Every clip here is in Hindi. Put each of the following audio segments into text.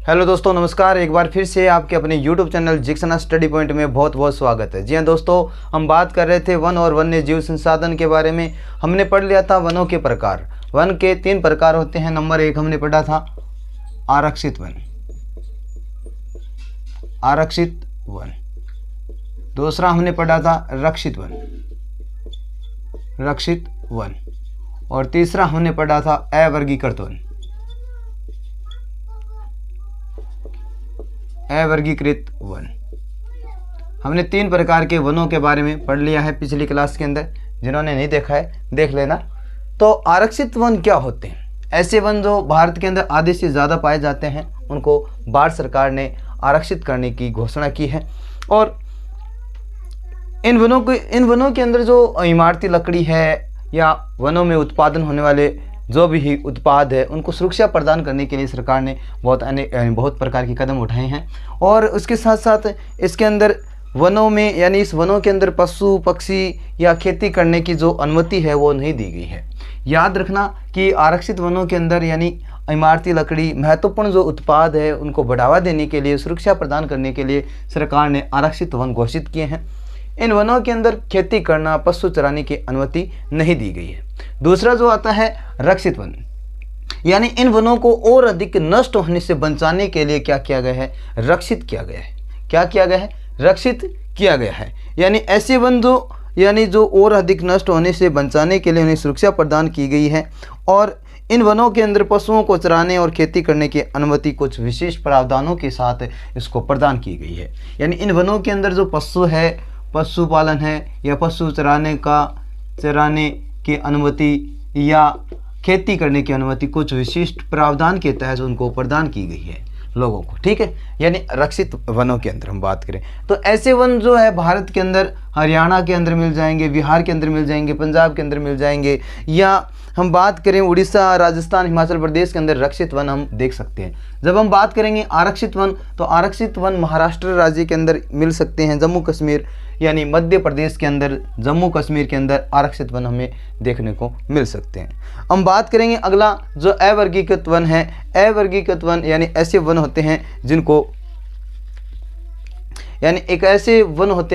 हेलो दोस्तों, नमस्कार। एक बार फिर से आपके अपने YouTube चैनल जिक्सना स्टडी पॉइंट में बहुत बहुत स्वागत है। जी हाँ दोस्तों, हम बात कर रहे थे वन और वन्य जीव संसाधन के बारे में। हमने पढ़ लिया था वनों के प्रकार। वन के 3 प्रकार होते हैं। नंबर 1 हमने पढ़ा था आरक्षित वन। आरक्षित वन। दूसरा हमने पढ़ा था रक्षित वन। रक्षित वन। और तीसरा हमने पढ़ा था अवर्गीकृत वन। अवर्गीकृत वन। हमने 3 प्रकार के वनों के बारे में पढ़ लिया है पिछली क्लास के अंदर। जिन्होंने नहीं देखा है देख लेना। तो आरक्षित वन क्या होते हैं? ऐसे वन जो भारत के अंदर आधे से ज़्यादा पाए जाते हैं, उनको भारत सरकार ने आरक्षित करने की घोषणा की है। और इन वनों के अंदर जो इमारती लकड़ी है या वनों में उत्पादन होने वाले जो भी उत्पाद है, उनको सुरक्षा प्रदान करने के लिए सरकार ने बहुत प्रकार के कदम उठाए हैं। और उसके साथ साथ इसके अंदर वनों में यानी इस वनों के अंदर पशु पक्षी या खेती करने की जो अनुमति है वो नहीं दी गई है। याद रखना कि आरक्षित वनों के अंदर यानी इमारती लकड़ी महत्वपूर्ण जो उत्पाद है उनको बढ़ावा देने के लिए, सुरक्षा प्रदान करने के लिए सरकार ने आरक्षित वन घोषित किए हैं। इन वनों के अंदर खेती करना, पशु चराने की अनुमति नहीं दी गई है। दूसरा जो आता है रक्षित वन, यानी इन वनों को और अधिक नष्ट होने से बचाने के लिए क्या किया गया है? रक्षित किया गया है। क्या किया गया है? रक्षित किया गया है। यानी ऐसे वन जो और अधिक नष्ट होने से बचाने के लिए उन्हें सुरक्षा प्रदान की गई है। और इन वनों के अंदर पशुओं को चराने और खेती करने की अनुमति कुछ विशेष प्रावधानों के साथ इसको प्रदान की गई है। यानी इन वनों के अंदर जो पशु है, पशुपालन है या पशु चराने की अनुमति या खेती करने की अनुमति कुछ विशिष्ट प्रावधान के तहत उनको प्रदान की गई है लोगों को। ठीक है, यानी रक्षित वनों के अंदर हम बात करें तो ऐसे वन जो है भारत के अंदर हरियाणा के अंदर मिल जाएंगे, बिहार के अंदर मिल जाएंगे, पंजाब के अंदर मिल जाएंगे, या हम बात करें उड़ीसा, राजस्थान, हिमाचल प्रदेश के अंदर रक्षित वन हम देख सकते हैं। जब हम बात करेंगे आरक्षित वन, तो आरक्षित वन महाराष्ट्र राज्य के अंदर मिल सकते हैं। जम्मू कश्मीर यानी मध्य प्रदेश के अंदर, जम्मू कश्मीर के अंदर आरक्षित वन हमें देखने को मिल सकते हैं। हम बात करेंगे अगला जो अवर्गीकृत वन है। अवर्गीकृत वन यानी ऐसे वन होते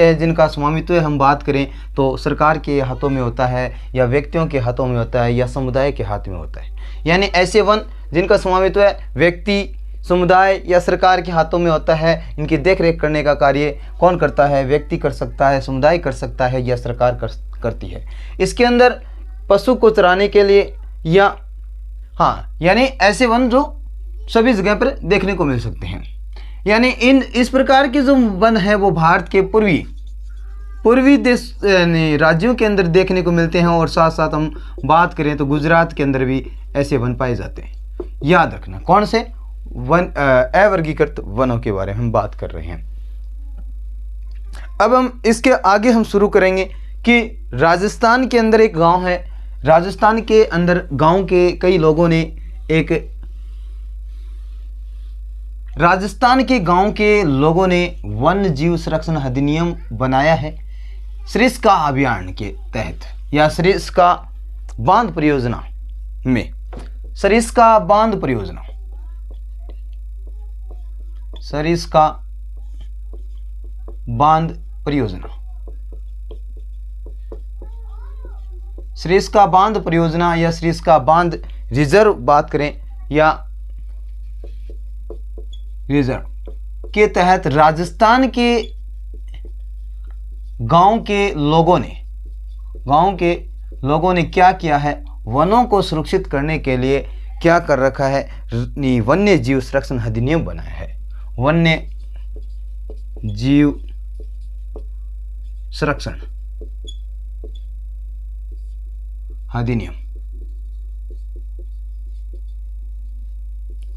हैं जिनका स्वामित्व हम बात करें तो सरकार के हाथों में होता है या व्यक्तियों के हाथों में होता है या समुदाय के हाथ में होता है। यानी ऐसे वन जिनका स्वामित्व है व्यक्ति, समुदाय या सरकार के हाथों में होता है, इनकी देखरेख करने का कार्य कौन करता है? व्यक्ति कर सकता है, समुदाय कर सकता है या सरकार करती है। इसके अंदर पशु को चराने के लिए यानी ऐसे वन जो सभी जगह पर देखने को मिल सकते हैं। यानी इस प्रकार के जो वन है वो भारत के पूर्वी देश राज्यों के अंदर देखने को मिलते हैं। और साथ साथ हम बात करें तो गुजरात के अंदर भी ऐसे वन पाए जाते हैं। याद रखना कौन से वन? अवर्गीकृत वनों के बारे में हम बात कर रहे हैं। अब हम इसके आगे हम शुरू करेंगे कि राजस्थान के अंदर एक गांव है। राजस्थान के अंदर गांव के कई लोगों ने वन्य जीव संरक्षण अधिनियम बनाया है सरिस्का अभियान के तहत या सरिस्का बांध परियोजना में। सरिस्का बांध परियोजना, सरिस्का बांध परियोजना, सरिस्का बांध परियोजना या सरिस्का बांध रिजर्व बात करें या रिजर्व के तहत राजस्थान के गांव के लोगों ने क्या किया है? वनों को सुरक्षित करने के लिए क्या कर रखा है? वन्य जीव संरक्षण अधिनियम बनाया है। वन्य जीव संरक्षण अधिनियम,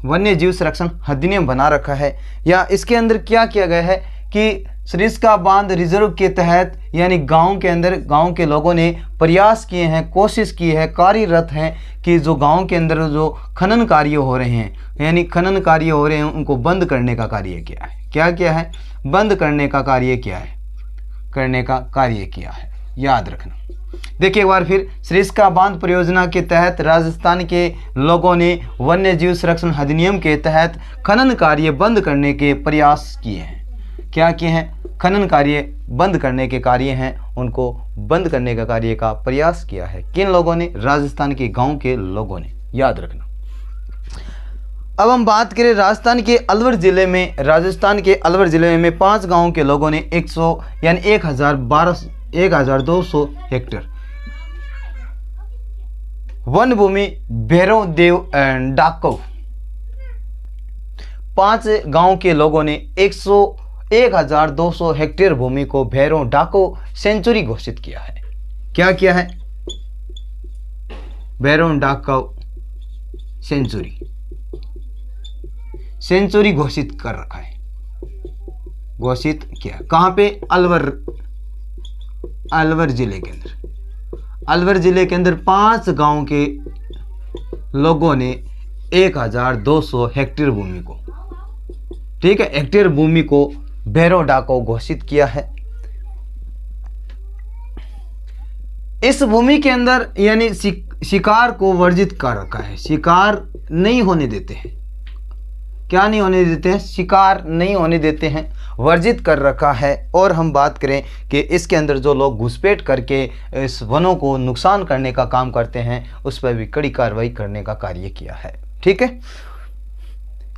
वन्य जीव संरक्षण अधिनियम बना रखा है। या इसके अंदर क्या किया गया है कि सरिस्का बांध रिजर्व के तहत यानी गांव के अंदर गांव के लोगों ने प्रयास किए हैं, कोशिश की है, कार्यरत हैं कि जो गांव के अंदर जो खनन कार्य हो रहे हैं उनको बंद करने का कार्य किया है। क्या किया है? बंद करने का कार्य किया है। याद रखना। देखिए एक बार फिर, सरिस्का बांध परियोजना के तहत राजस्थान के लोगों ने वन्य जीव संरक्षण अधिनियम के तहत खनन कार्य बंद करने के प्रयास किए हैं। क्या किए हैं? खनन कार्य बंद करने के कार्य हैं, उनको बंद करने का कार्य का प्रयास किया है। किन लोगों ने? राजस्थान के गांव के लोगों ने, याद रखना। अब हम बात करें राजस्थान के अलवर जिले में। राजस्थान के अलवर जिले में 5 गांवों के लोगों ने 100 यानी 1200 हेक्टेयर वन भूमि भैरव देव डाको। 5 गांव के लोगों ने 1200 हेक्टेयर भूमि को भैरव डाको सेंचुरी घोषित किया है। क्या किया है? भैरव डाको सेंचुरी घोषित कर रखा है, घोषित किया। कहां पे? अलवर जिले के अंदर। अलवर जिले के अंदर 5 गांव के लोगों ने 1200 हेक्टेयर भूमि को, ठीक है, हेक्टेयर भूमि को भैरव डाको घोषित किया है। इस भूमि के अंदर यानी शिकार को वर्जित कर रखा है, शिकार नहीं होने देते हैं। क्या नहीं होने देते हैं? शिकार नहीं होने देते हैं, वर्जित कर रखा है। और हम बात करें कि इसके अंदर जो लोग घुसपैठ करके इस वनों को नुकसान करने का काम करते हैं, उस पर भी कड़ी कार्रवाई करने का कार्य किया है, ठीक है।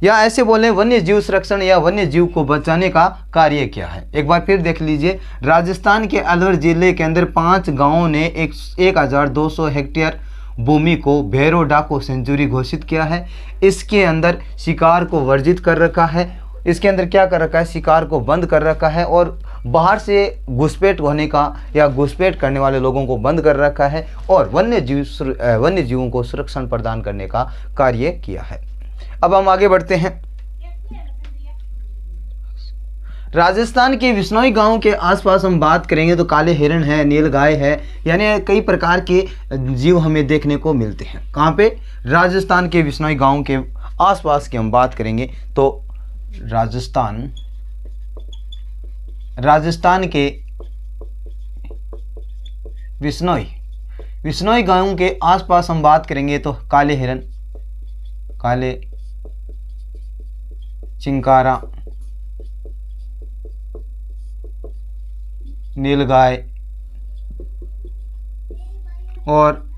या ऐसे बोले वन्य जीव संरक्षण या वन्य जीव को बचाने का कार्य किया है। एक बार फिर देख लीजिए, राजस्थान के अलवर जिले के अंदर 5 गाँवों ने 1200 हेक्टेयर भूमि को भैरव डाको सेंचुरी घोषित किया है। इसके अंदर शिकार को वर्जित कर रखा है। इसके अंदर क्या कर रखा है? शिकार को बंद कर रखा है और बाहर से घुसपैठ होने का या घुसपैठ करने वाले लोगों को बंद कर रखा है और वन्य जीवों को सुरक्षण प्रदान करने का कार्य किया है। अब हम आगे बढ़ते हैं। राजस्थान के विश्नोई गांव के आसपास हम बात करेंगे तो काले हिरण है, नीलगाय है, यानी कई प्रकार के जीव हमें देखने को मिलते हैं। कहाँ पे? राजस्थान के विश्नोई गांव के आसपास की हम बात करेंगे तो राजस्थान के विश्नोई गांव के आसपास हम बात करेंगे तो काले हिरण, काले चिंकारा, नीलगाय और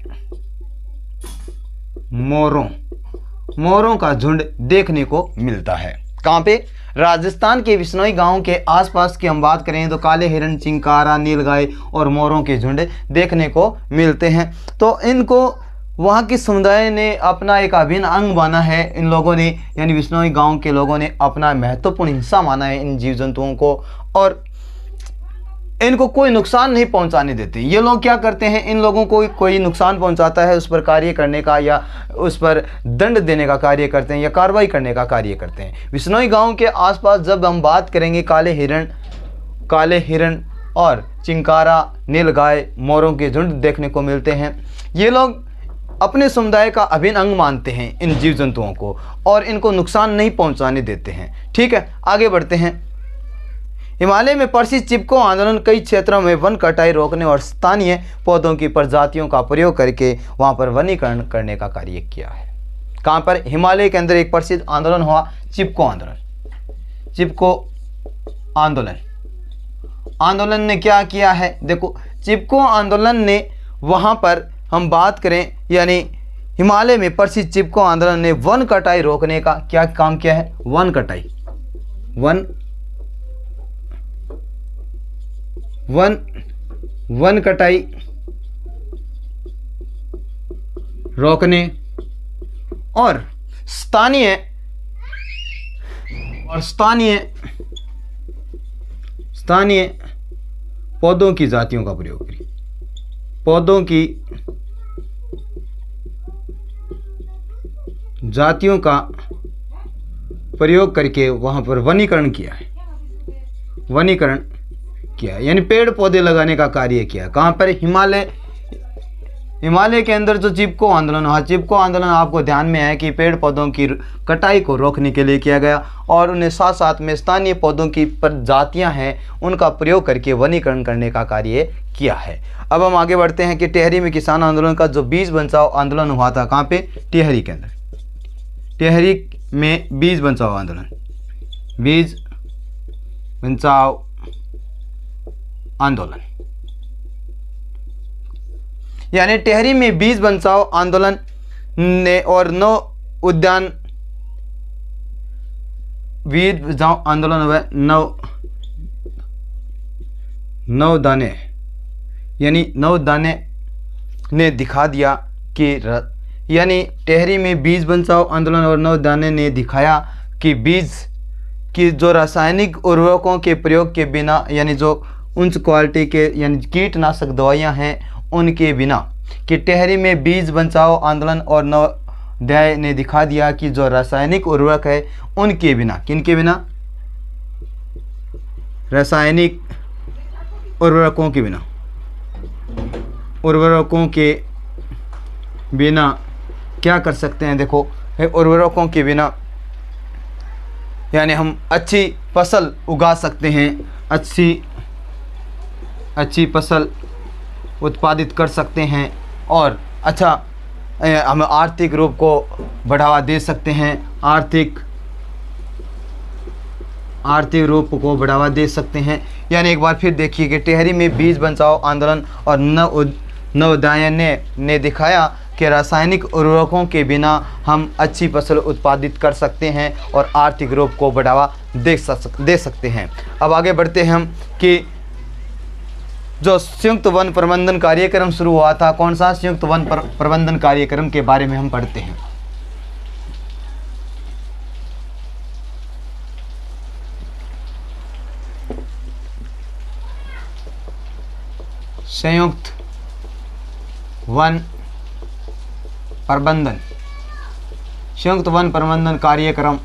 मोरों का झुंड देखने को मिलता है। कहाँ पे? राजस्थान के विश्नोई गांव के आसपास की हम बात करें तो काले हिरण, चिंकारा, नीलगाय और मोरों के झुंड देखने को मिलते हैं। तो इनको वहाँ की समुदाय ने अपना एक अभिन्न अंग माना है। इन लोगों ने यानी विश्नोई गांव के लोगों ने अपना महत्वपूर्ण हिस्सा माना है इन जीव जंतुओं को और इनको कोई नुकसान नहीं पहुंचाने देते। ये लोग क्या करते हैं? इन लोगों को कोई नुकसान पहुंचाता है उस पर कार्य करने का या उस पर दंड देने का कार्य करते हैं या कार्रवाई करने का कार्य करते हैं। विश्नोई गांव के आसपास जब हम बात करेंगे काले हिरण और चिंकारा, नीलगाय, मोरों के झुंड देखने को मिलते हैं। ये लोग अपने समुदाय का अभिन्न अंग मानते हैं इन जीव जंतुओं को और इनको नुकसान नहीं पहुंचाने देते हैं, ठीक है। आगे बढ़ते हैं। हिमालय में प्रसिद्ध चिपको आंदोलन कई क्षेत्रों में वन कटाई रोकने और स्थानीय पौधों की प्रजातियों का प्रयोग करके वहां पर वनीकरण करने का कार्य किया है। कहां पर? हिमालय के अंदर एक प्रसिद्ध आंदोलन हुआ चिपको आंदोलन ने क्या किया है? देखो, चिपको आंदोलन ने वहां पर हम बात करें यानी हिमालय में प्रसिद्ध चिपको आंदोलन ने वन कटाई रोकने का क्या काम किया है? वन कटाई रोकने और स्थानीय पौधों की जातियों का प्रयोग करें, पौधों की जातियों का प्रयोग करके वहां पर वनीकरण किया यानी पेड़ पौधे लगाने का कार्य किया। कहां पर? हिमालय के अंदर जो चिपको आंदोलन हुआ, चिपको आंदोलन आपको ध्यान में है कि पेड़ पौधों की कटाई को रोकने के लिए किया गया और उन्हें साथ साथ में स्थानीय पौधों की प्रजातियां हैं उनका प्रयोग करके वनीकरण करने का कार्य किया है। अब हम आगे बढ़ते हैं कि टिहरी में किसान आंदोलन का जो बीज बचाओ आंदोलन हुआ था, कहाँ पे? टिहरी के अंदर। टिहरी में बीज बचाओ आंदोलन, बीज बचाओ आंदोलन, यानी टिहरी में बीज बचाओ आंदोलन ने और बीज बचाओ आंदोलन हुआ नवोद्याने, यानी नवोद्याने ने दिखा दिया कि यानी टिहरी में बीज बचाओ आंदोलन और नवोद्याने ने दिखाया कि बीज की जो रासायनिक उर्वरकों के प्रयोग के बिना, यानी जो उच्च क्वालिटी के यानी कीटनाशक दवाइयां हैं उनके बिना, कि टिहरी में बीज बचाओ आंदोलन और नवोदय ने दिखा दिया कि जो रासायनिक उर्वरक है उनके बिना, किनके बिना? रासायनिक उर्वरकों के बिना, उर्वरकों के बिना क्या कर सकते हैं? देखो, उर्वरकों के बिना यानी हम अच्छी फसल उगा सकते हैं, अच्छी फसल उत्पादित कर सकते हैं और अच्छा हम आर्थिक रूप को बढ़ावा दे सकते हैं, आर्थिक रूप को बढ़ावा दे सकते हैं। यानी एक बार फिर देखिए कि टिहरी में बीज बचाओ आंदोलन और नवोदय ने दिखाया कि रासायनिक उर्वरकों के बिना हम अच्छी फसल उत्पादित कर सकते हैं और आर्थिक रूप को बढ़ावा दे सकते हैं। अब आगे बढ़ते हैं हम कि जो संयुक्त वन प्रबंधन कार्यक्रम शुरू हुआ था, कौन सा? संयुक्त वन प्रबंधन कार्यक्रम के बारे में हम पढ़ते हैं। संयुक्त वन प्रबंधन, संयुक्त वन प्रबंधन कार्यक्रम,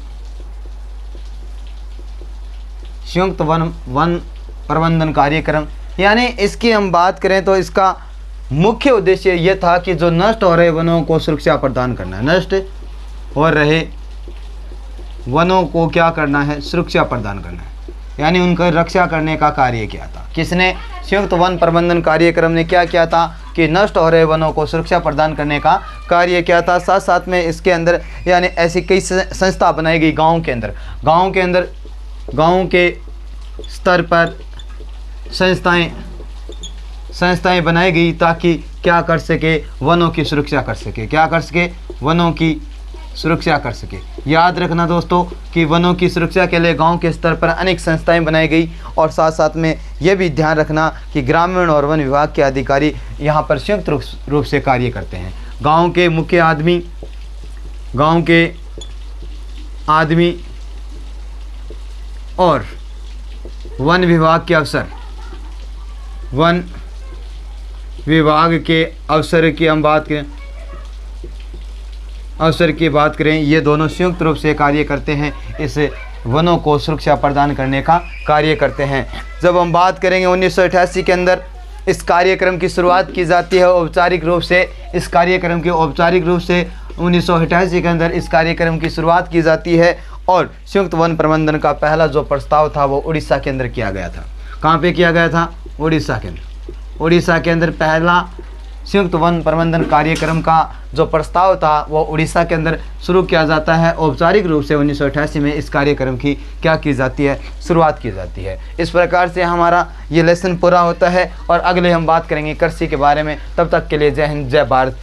संयुक्त वन प्रबंधन कार्यक्रम, यानी इसकी हम बात करें तो इसका मुख्य उद्देश्य यह था कि जो नष्ट हो रहे वनों को सुरक्षा प्रदान करना है, नष्ट हो रहे वनों को क्या करना है? सुरक्षा प्रदान करना है, यानी उनका रक्षा करने का कार्य किया था। किसने? संयुक्त वन प्रबंधन कार्यक्रम ने क्या किया था कि नष्ट हो रहे वनों को सुरक्षा प्रदान करने का कार्य किया था। साथ साथ में इसके अंदर यानी ऐसी कई संस्था बनाई गई गाँव के अंदर, गाँव के स्तर पर संस्थाएं बनाई गई ताकि क्या कर सके? वनों की सुरक्षा कर सके। क्या कर सके? वनों की सुरक्षा कर सके। याद रखना दोस्तों कि वनों की सुरक्षा के लिए गांव के स्तर पर अनेक संस्थाएं बनाई गई और साथ साथ में यह भी ध्यान रखना कि ग्रामीण और वन विभाग के अधिकारी यहां पर संयुक्त रूप से कार्य करते हैं। गांव के मुख्य आदमी, गांव के आदमी और वन विभाग के अफसर, वन विभाग के अफसर की हम बात करें, अवसर की बात करें, ये दोनों संयुक्त रूप से कार्य करते हैं, इस वनों को सुरक्षा प्रदान करने का कार्य करते हैं। जब हम बात करेंगे 1988 के अंदर इस कार्यक्रम की शुरुआत की जाती है औपचारिक रूप से, इस कार्यक्रम की औपचारिक रूप से 1988 के अंदर इस कार्यक्रम की शुरुआत की जाती है और संयुक्त वन प्रबंधन का पहला जो प्रस्ताव था वो उड़ीसा के अंदर किया गया था। कहाँ पे किया गया था? उड़ीसा के अंदर। उड़ीसा के अंदर पहला संयुक्त वन प्रबंधन कार्यक्रम का जो प्रस्ताव था वो उड़ीसा के अंदर शुरू किया जाता है। औपचारिक रूप से 1988 में इस कार्यक्रम की क्या की जाती है? शुरुआत की जाती है। इस प्रकार से हमारा ये लेसन पूरा होता है और अगले हम बात करेंगे कृषि के बारे में। तब तक के लिए जय हिंद, जय भारत।